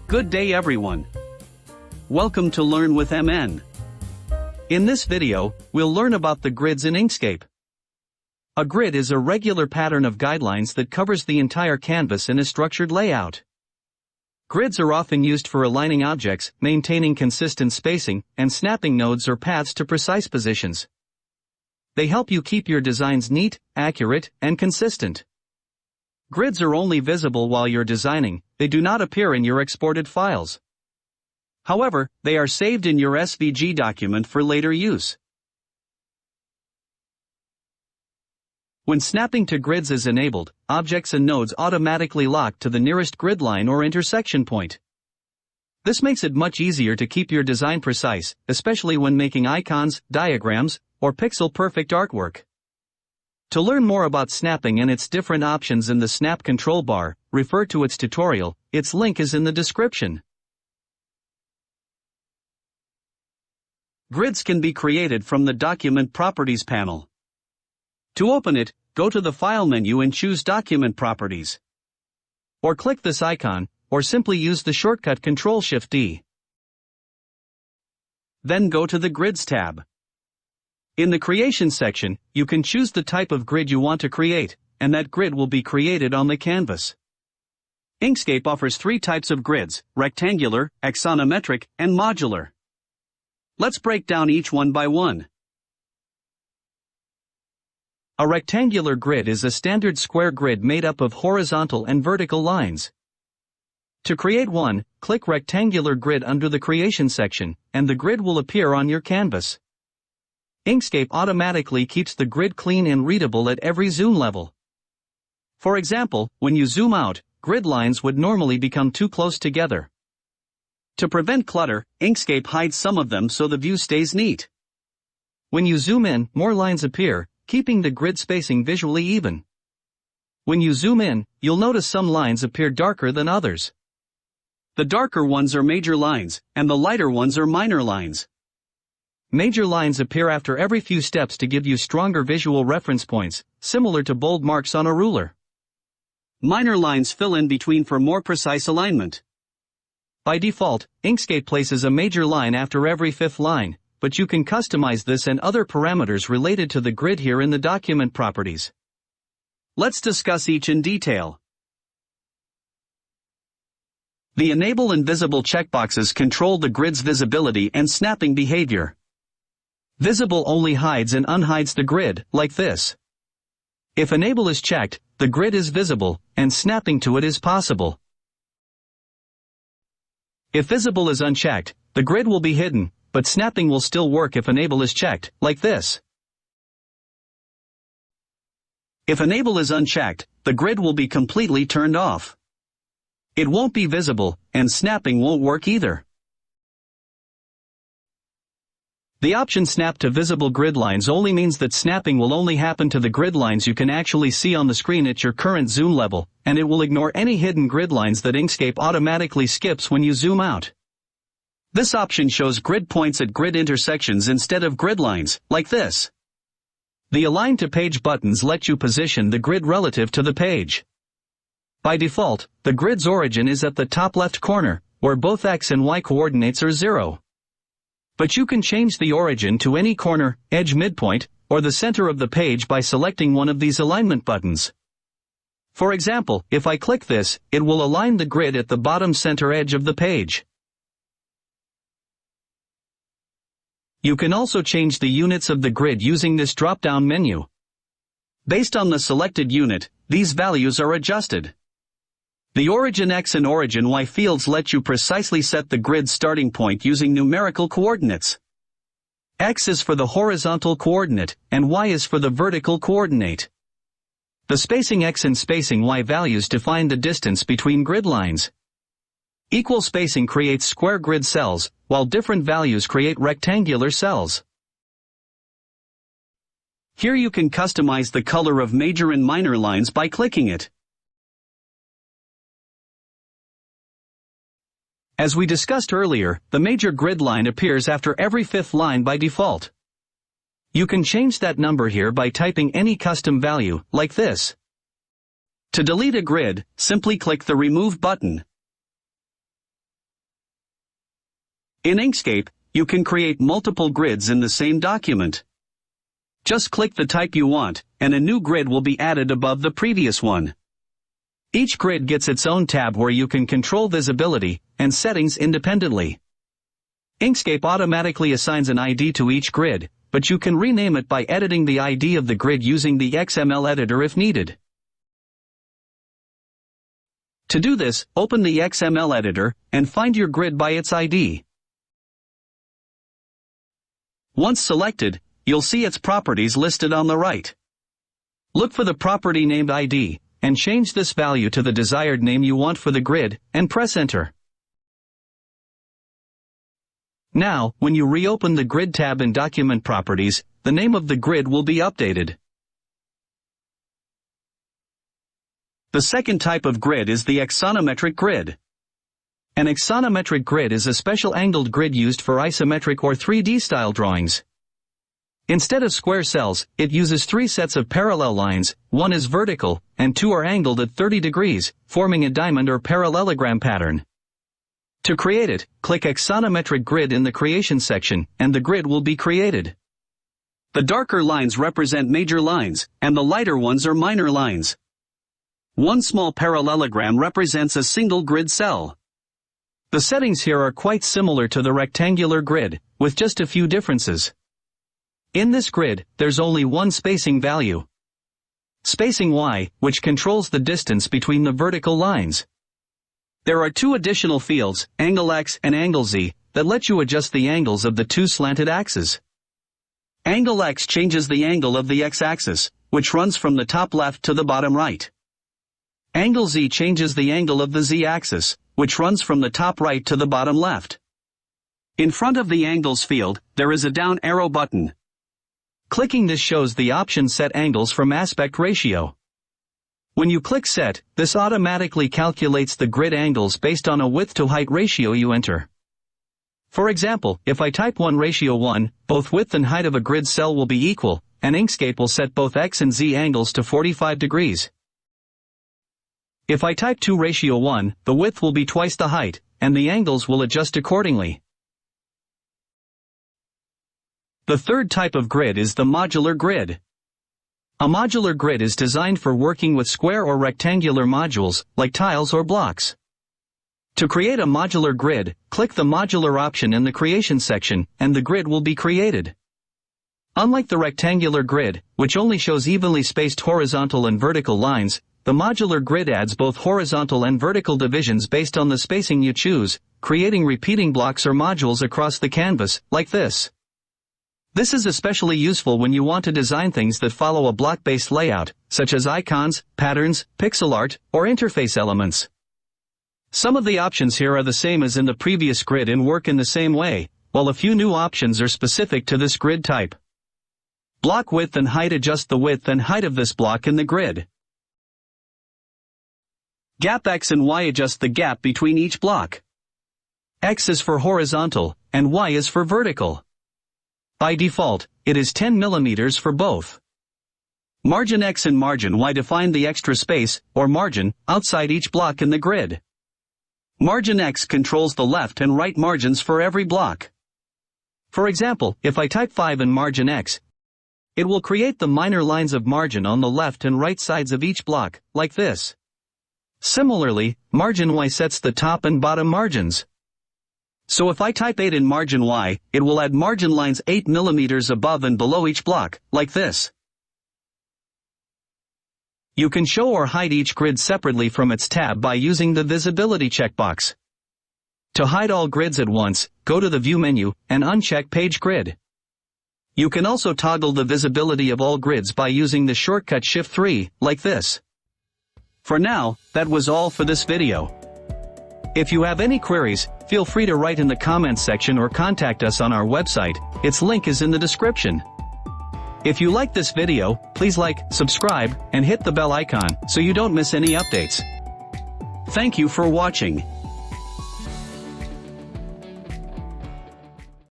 Good day everyone. Welcome to Learn with MN. In this video, we'll learn about the grids in Inkscape. A grid is a regular pattern of guidelines that covers the entire canvas in a structured layout. Grids are often used for aligning objects, maintaining consistent spacing, and snapping nodes or paths to precise positions. They help you keep your designs neat, accurate, and consistent. Grids are only visible while you're designing, they do not appear in your exported files. However, they are saved in your SVG document for later use. When snapping to grids is enabled, objects and nodes automatically lock to the nearest grid line or intersection point. This makes it much easier to keep your design precise, especially when making icons, diagrams, or pixel-perfect artwork. To learn more about snapping and its different options in the Snap control bar, refer to its tutorial. Its link is in the description. Grids can be created from the Document Properties panel. To open it, go to the File menu and choose Document Properties. Or click this icon, or simply use the shortcut Ctrl-Shift-D. Then go to the Grids tab. In the Creation section, you can choose the type of grid you want to create, and that grid will be created on the canvas. Inkscape offers 3 types of grids: rectangular, axonometric, and modular. Let's break down each one by one. A rectangular grid is a standard square grid made up of horizontal and vertical lines. To create one, click Rectangular Grid under the Creation section, and the grid will appear on your canvas. Inkscape automatically keeps the grid clean and readable at every zoom level. For example, when you zoom out, grid lines would normally become too close together. To prevent clutter, Inkscape hides some of them so the view stays neat. When you zoom in, more lines appear, keeping the grid spacing visually even. When you zoom in, you'll notice some lines appear darker than others. The darker ones are major lines, and the lighter ones are minor lines. Major lines appear after every few steps to give you stronger visual reference points, similar to bold marks on a ruler. Minor lines fill in between for more precise alignment. By default, Inkscape places a major line after every 5th line, but you can customize this and other parameters related to the grid here in the Document Properties. Let's discuss each in detail. The Enable and Visible checkboxes control the grid's visibility and snapping behavior. Visible only hides and unhides the grid, like this. If Enable is checked, the grid is visible, and snapping to it is possible. If Visible is unchecked, the grid will be hidden, but snapping will still work if Enable is checked, like this. If Enable is unchecked, the grid will be completely turned off. It won't be visible, and snapping won't work either. The option Snap to Visible Grid Lines only means that snapping will only happen to the grid lines you can actually see on the screen at your current zoom level, and it will ignore any hidden grid lines that Inkscape automatically skips when you zoom out. This option shows grid points at grid intersections instead of grid lines, like this. The Align to Page buttons let you position the grid relative to the page. By default, the grid's origin is at the top left corner, where both X and Y coordinates are 0. But you can change the origin to any corner, edge midpoint, or the center of the page by selecting one of these alignment buttons. For example, if I click this, it will align the grid at the bottom center edge of the page. You can also change the units of the grid using this drop-down menu. Based on the selected unit, these values are adjusted. The Origin X and Origin Y fields let you precisely set the grid's starting point using numerical coordinates. X is for the horizontal coordinate, and Y is for the vertical coordinate. The spacing X and spacing Y values define the distance between grid lines. Equal spacing creates square grid cells, while different values create rectangular cells. Here you can customize the color of major and minor lines by clicking it. As we discussed earlier, the major grid line appears after every 5th line by default. You can change that number here by typing any custom value, like this. To delete a grid, simply click the Remove button. In Inkscape, you can create multiple grids in the same document. Just click the type you want, and a new grid will be added above the previous one. Each grid gets its own tab where you can control visibility and settings independently. Inkscape automatically assigns an ID to each grid, but you can rename it by editing the ID of the grid using the XML editor if needed. To do this, open the XML editor and find your grid by its ID. Once selected, you'll see its properties listed on the right. Look for the property named ID, and change this value to the desired name you want for the grid, and press Enter. Now, when you reopen the Grid tab in Document Properties, the name of the grid will be updated. The second type of grid is the axonometric grid. An axonometric grid is a special angled grid used for isometric or 3D style drawings. Instead of square cells, it uses 3 sets of parallel lines, 1 is vertical, and 2 are angled at 30 degrees, forming a diamond or parallelogram pattern. To create it, click Axonometric Grid in the Creation section, and the grid will be created. The darker lines represent major lines, and the lighter ones are minor lines. One small parallelogram represents a single grid cell. The settings here are quite similar to the rectangular grid, with just a few differences. In this grid, there's only one spacing value. Spacing Y, which controls the distance between the vertical lines. There are 2 additional fields, angle X and angle Z, that let you adjust the angles of the 2 slanted axes. Angle X changes the angle of the X-axis, which runs from the top left to the bottom right. Angle Z changes the angle of the Z-axis, which runs from the top right to the bottom left. In front of the Angles field, there is a down arrow button. Clicking this shows the option Set Angles from Aspect Ratio. When you click Set, this automatically calculates the grid angles based on a width-to-height ratio you enter. For example, if I type 1:1, both width and height of a grid cell will be equal, and Inkscape will set both X and Z angles to 45 degrees. If I type 2:1, the width will be twice the height, and the angles will adjust accordingly. The third type of grid is the modular grid. A modular grid is designed for working with square or rectangular modules, like tiles or blocks. To create a modular grid, click the Modular option in the Creation section, and the grid will be created. Unlike the rectangular grid, which only shows evenly spaced horizontal and vertical lines, the modular grid adds both horizontal and vertical divisions based on the spacing you choose, creating repeating blocks or modules across the canvas, like this. This is especially useful when you want to design things that follow a block-based layout, such as icons, patterns, pixel art, or interface elements. Some of the options here are the same as in the previous grid and work in the same way, while a few new options are specific to this grid type. Block width and height adjust the width and height of this block in the grid. Gap X and Y adjust the gap between each block. X is for horizontal, and Y is for vertical. By default, it is 10 mm for both. Margin X and margin Y define the extra space, or margin, outside each block in the grid. Margin X controls the left and right margins for every block. For example, if I type 5 in margin X, it will create the minor lines of margin on the left and right sides of each block, like this. Similarly, margin Y sets the top and bottom margins. So if I type 8 in margin Y, it will add margin lines 8 mm above and below each block, like this. You can show or hide each grid separately from its tab by using the visibility checkbox. To hide all grids at once, go to the View menu, and uncheck Page Grid. You can also toggle the visibility of all grids by using the shortcut Shift 3, like this. For now, that was all for this video. If you have any queries, feel free to write in the comments section or contact us on our website, its link is in the description. If you like this video, please like, subscribe, and hit the bell icon so you don't miss any updates. Thank you for watching.